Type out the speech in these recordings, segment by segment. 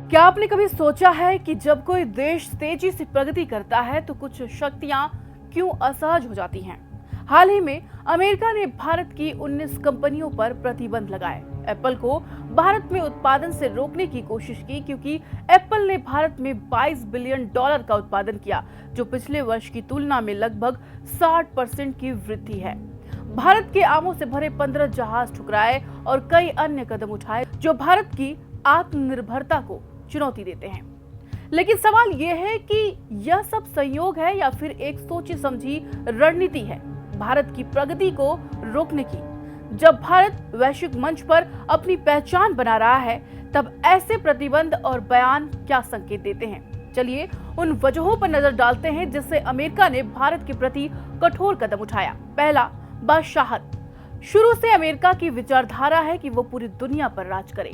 क्या आपने कभी सोचा है कि जब कोई देश तेजी से प्रगति करता है तो कुछ शक्तियां क्यों असहज हो जाती हैं? हाल ही में अमेरिका ने भारत की 19 कंपनियों पर प्रतिबंध लगाए। एप्पल को भारत में उत्पादन से रोकने की कोशिश की क्योंकि एप्पल ने भारत में $22 बिलियन का उत्पादन किया, जो पिछले वर्ष की तुलना में लगभग 60% की वृद्धि है। भारत के आमों से भरे 15 जहाज ठुकराए और कई अन्य कदम उठाए जो भारत की आत्मनिर्भरता को चुनौती देते हैं। लेकिन सवाल यह है कि यह सब संयोग है या फिर एक सोची समझी रणनीति है भारत की प्रगति को रोकने की। जब भारत वैश्विक मंच पर अपनी पहचान बना रहा है, तब ऐसे प्रतिबंध और बयान क्या संकेत देते हैं? चलिए उन वजहों पर नजर डालते हैं जिससे अमेरिका ने भारत के प्रति कठोर कदम उठाया। पहला, बादशाहत। शुरू से अमेरिका की विचारधारा है कि वो पूरी दुनिया पर राज करे।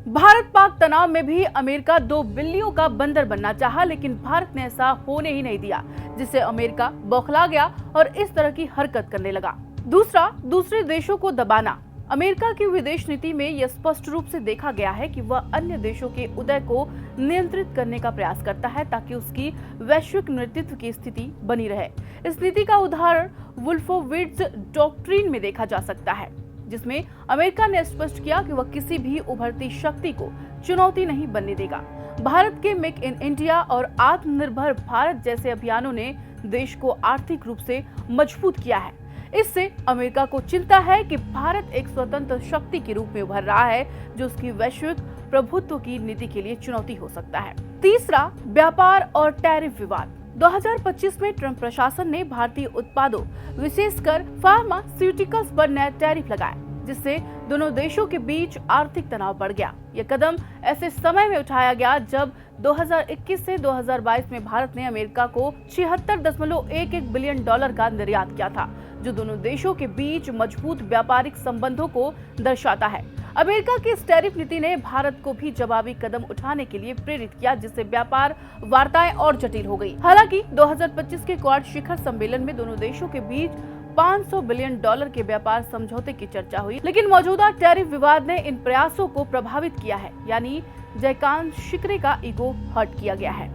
भारत पाक तनाव में भी अमेरिका 2 बिल्लियों का बंदर बनना चाहा, लेकिन भारत ने ऐसा होने ही नहीं दिया, जिससे अमेरिका बौखला गया और इस तरह की हरकत करने लगा। दूसरा, दूसरे देशों को दबाना। अमेरिका की विदेश नीति में यह स्पष्ट रूप से देखा गया है कि वह अन्य देशों के उदय को नियंत्रित करने का प्रयास करता है ताकि उसकी वैश्विक नेतृत्व की स्थिति बनी रहे। इस नीति का उदाहरण वुल्फोविट्ज डॉक्ट्रिन में देखा जा सकता है, जिसमें अमेरिका ने स्पष्ट किया कि वह किसी भी उभरती शक्ति को चुनौती नहीं बनने देगा। भारत के मेक इन इंडिया और आत्मनिर्भर भारत जैसे अभियानों ने देश को आर्थिक रूप से मजबूत किया है। इससे अमेरिका को चिंता है कि भारत एक स्वतंत्र शक्ति के रूप में उभर रहा है, जो उसकी वैश्विक प्रभुत्व की नीति के लिए चुनौती हो सकता है। तीसरा, व्यापार और टैरिफ विवाद। 2025 में ट्रंप प्रशासन ने भारतीय उत्पादों, विशेषकर फार्मास्यूटिकल्स पर नया टैरिफ लगाया, जिससे दोनों देशों के बीच आर्थिक तनाव बढ़ गया। यह कदम ऐसे समय में उठाया गया जब 2021 से 2022 में भारत ने अमेरिका को $76.11 बिलियन का निर्यात किया था, जो दोनों देशों के बीच मजबूत व्यापारिक संबंधों को दर्शाता है। अमेरिका की इस टैरिफ नीति ने भारत को भी जवाबी कदम उठाने के लिए प्रेरित किया, जिससे व्यापार वार्ताएं और जटिल हो गई। हालांकि 2025 के क्वाड शिखर सम्मेलन में दोनों देशों के बीच $500 बिलियन के व्यापार समझौते की चर्चा हुई, लेकिन मौजूदा टैरिफ विवाद ने इन प्रयासों को प्रभावित किया है, यानी जयकांत शिकरे का ईगो हर्ट किया गया है।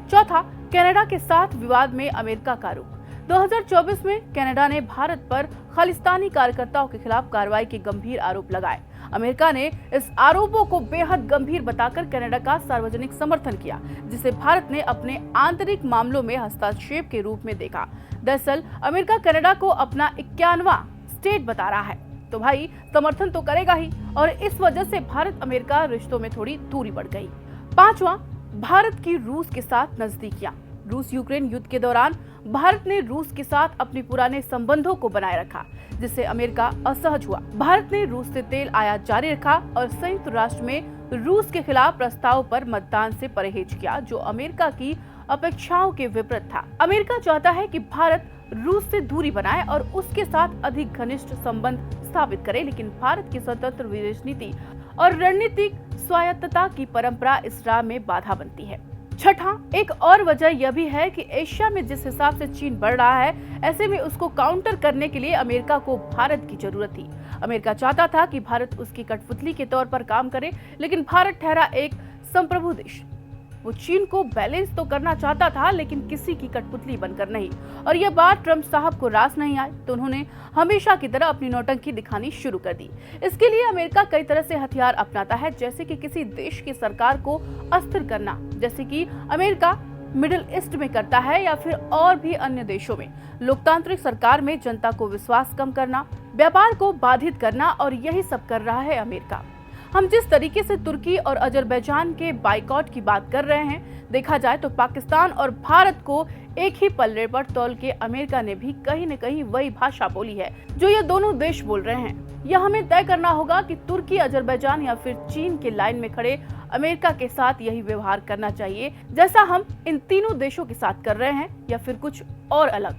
चौथा, कनाडा के साथ विवाद में अमेरिका का रुख। 2024 में कनाडा ने भारत पर खालिस्तानी कार्यकर्ताओं के खिलाफ कार्रवाई के गंभीर आरोप लगाए। अमेरिका ने इस आरोपों को बेहद गंभीर बताकर कनाडा का सार्वजनिक समर्थन किया, जिसे भारत ने अपने आंतरिक मामलों में हस्तक्षेप के रूप में देखा। दरअसल अमेरिका कनाडा को अपना 51वां स्टेट बता रहा है, तो भाई समर्थन तो करेगा ही, और इस वजह से भारत अमेरिका रिश्तों में थोड़ी दूरी बढ़ गई। पांचवा, भारत की रूस के साथ नजदीकियां। रूस यूक्रेन युद्ध के दौरान भारत ने रूस के साथ अपने पुराने संबंधों को बनाए रखा, जिससे अमेरिका असहज हुआ। भारत ने रूस से तेल आयात जारी रखा और संयुक्त राष्ट्र में रूस के खिलाफ प्रस्ताव पर मतदान से परहेज किया, जो अमेरिका की अपेक्षाओं के विपरीत था। अमेरिका चाहता है कि भारत रूस से दूरी बनाए और उसके साथ अधिक घनिष्ठ संबंध स्थापित करे, लेकिन भारत की स्वतंत्र विदेश नीति और रणनीतिक स्वायत्तता की परंपरा इस राह में बाधा बनती है। छठा, एक और वजह यह भी है कि एशिया में जिस हिसाब से चीन बढ़ रहा है, ऐसे में उसको काउंटर करने के लिए अमेरिका को भारत की जरूरत थी। अमेरिका चाहता था कि भारत उसकी कठपुतली के तौर पर काम करे, लेकिन भारत ठहरा एक संप्रभु देश। वो चीन को बैलेंस तो करना चाहता था, लेकिन किसी की कठपुतली बनकर नहीं। और यह बात ट्रंप साहब को रास नहीं आई, तो उन्होंने हमेशा की तरह अपनी नौटंकी दिखानी शुरू कर दी। इसके लिए अमेरिका कई तरह से हथियार अपनाता है, जैसे कि किसी देश की सरकार को अस्थिर करना, जैसे कि अमेरिका मिडिल ईस्ट में करता है, या फिर और भी अन्य देशों में लोकतांत्रिक सरकार में जनता को विश्वास कम करना, व्यापार को बाधित करना, और यही सब कर रहा है अमेरिका। हम जिस तरीके से तुर्की और अजरबैजान के बाइकॉट की बात कर रहे हैं, देखा जाए तो पाकिस्तान और भारत को एक ही पल्ले पर तौल के अमेरिका ने भी कहीं न कहीं वही भाषा बोली है जो ये दोनों देश बोल रहे हैं। यह हमें तय करना होगा कि तुर्की, अजरबैजान या फिर चीन के लाइन में खड़े अमेरिका के साथ यही व्यवहार करना चाहिए जैसा हम इन तीनों देशों के साथ कर रहे हैं, या फिर कुछ और अलग।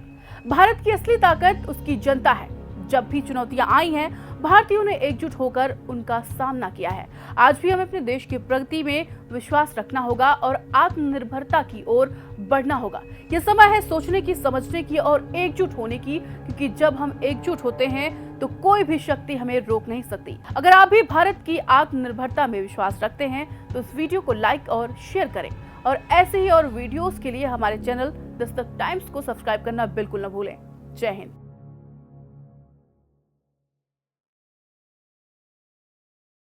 भारत की असली ताकत उसकी जनता है, जब भी चुनौतियां आई हैं, भारतीयों ने एकजुट होकर उनका सामना किया है। आज भी हमें अपने देश की प्रगति में विश्वास रखना होगा और आत्मनिर्भरता की ओर बढ़ना होगा। ये समय है सोचने की, समझने की और एकजुट होने की, क्योंकि जब हम एकजुट होते हैं तो कोई भी शक्ति हमें रोक नहीं सकती। अगर आप भी भारत की आत्मनिर्भरता में विश्वास रखते हैं तो इस वीडियो को लाइक और शेयर करें और ऐसे ही और वीडियोस के लिए हमारे चैनल दस्तक टाइम्स को सब्सक्राइब करना बिल्कुल न भूलें। जय हिंद।